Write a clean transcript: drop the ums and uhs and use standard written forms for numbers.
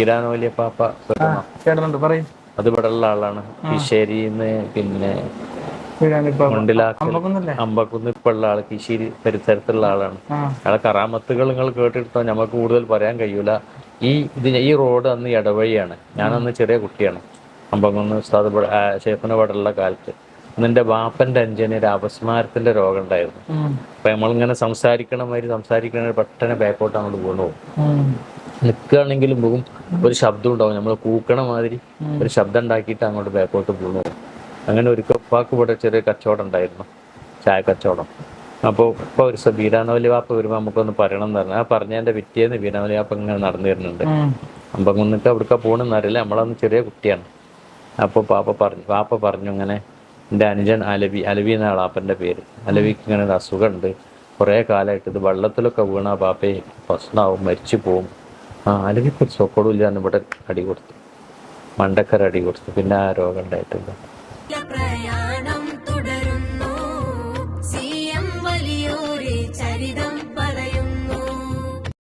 ഈരാനോലിയ പാപ്പ കേട്ടിട്ടുണ്ട്, പറയും. അത് ഇവിടെ ഉള്ള ആളാണ്. കിശ്ശേരിന്ന് പിന്നെ അമ്പക്കുന്ന് ഇപ്പൊ ഉള്ള ആള് കിശ്ശേരി പരിസരത്തുള്ള ആളാണ്. അയാളെ കറാമത്തുകൾ നിങ്ങൾ കേട്ടിട്ടോ, നമുക്ക് കൂടുതൽ പറയാൻ കഴിയൂല. ഈ റോഡ് അന്ന് ഇടവഴിയാണ്. ഞാനന്ന് ചെറിയ കുട്ടിയാണ്. അമ്പക്കുന്ന് ഉസ്താദ് ഷേഖിന് ഇവിടെ ഉള്ള കാലത്ത് എന്റെ ബാപ്പന്റെ അഞ്ചന് ഒരു അപസ്മാരത്തിന്റെ രോഗം ഉണ്ടായിരുന്നു. അപ്പൊ നമ്മളിങ്ങനെ സംസാരിക്കണ പെട്ടെന്ന് ബാക്കോട്ട് അങ്ങോട്ട് വീണു പോകും. നിൽക്കുകയാണെങ്കിലും പോകും, ഒരു ശബ്ദം ഉണ്ടാവും, നമ്മൾ കൂക്കണ മാതിരി ഒരു ശബ്ദം ഉണ്ടാക്കിയിട്ട് അങ്ങോട്ട് ബാക്കോട്ട് വീണു പോകും. അങ്ങനെ ഒരു ഉപ്പാക്ക് ഇവിടെ ചെറിയ കച്ചവടം ഉണ്ടായിരുന്നു, ചായ കച്ചവടം. അപ്പോൾ ഇപ്പോൾ ഒരു ബീരാനോലി വാപ്പ വരുമ്പോൾ നമുക്കൊന്ന് പറയണം എന്ന് പറഞ്ഞു. ആ പറഞ്ഞതിന്റെ പിറ്റേന്ന് ബീരാനോലി വാപ്പ ഇങ്ങനെ നടന്നു വരുന്നുണ്ട്. അമ്പകുന്നിട്ട് അവിടേക്കാ പോകണമെന്ന് അറിയില്ല, നമ്മളന്ന് ചെറിയ കുട്ടിയാണ്. അപ്പോൾ വാപ്പ പറഞ്ഞു ഇങ്ങനെ എൻ്റെ അനുജൻ അലവി എന്ന ആളാപ്പൻ്റെ പേര്. അലവിക്ക് ഇങ്ങനെ ഒരു അസുഖമുണ്ട്, കുറേ കാലമായിട്ട് ഇത് വെള്ളത്തിലൊക്കെ വീണാ പാപ്പയെ ഭക്ഷണമാവും, മരിച്ചു പോവും. അലവിക്ക് ഒരു സൊക്കോടും ഇല്ലാന്ന് ഇവിടെ അടി കൊടുത്തു, മണ്ടക്കര അടി കൊടുത്തു. പിന്നെ ആ രോഗം ഉണ്ടായിട്ടില്ല. പ്രയാണം തുടരുന്നു, CM വലിയൊരു ചരിതം.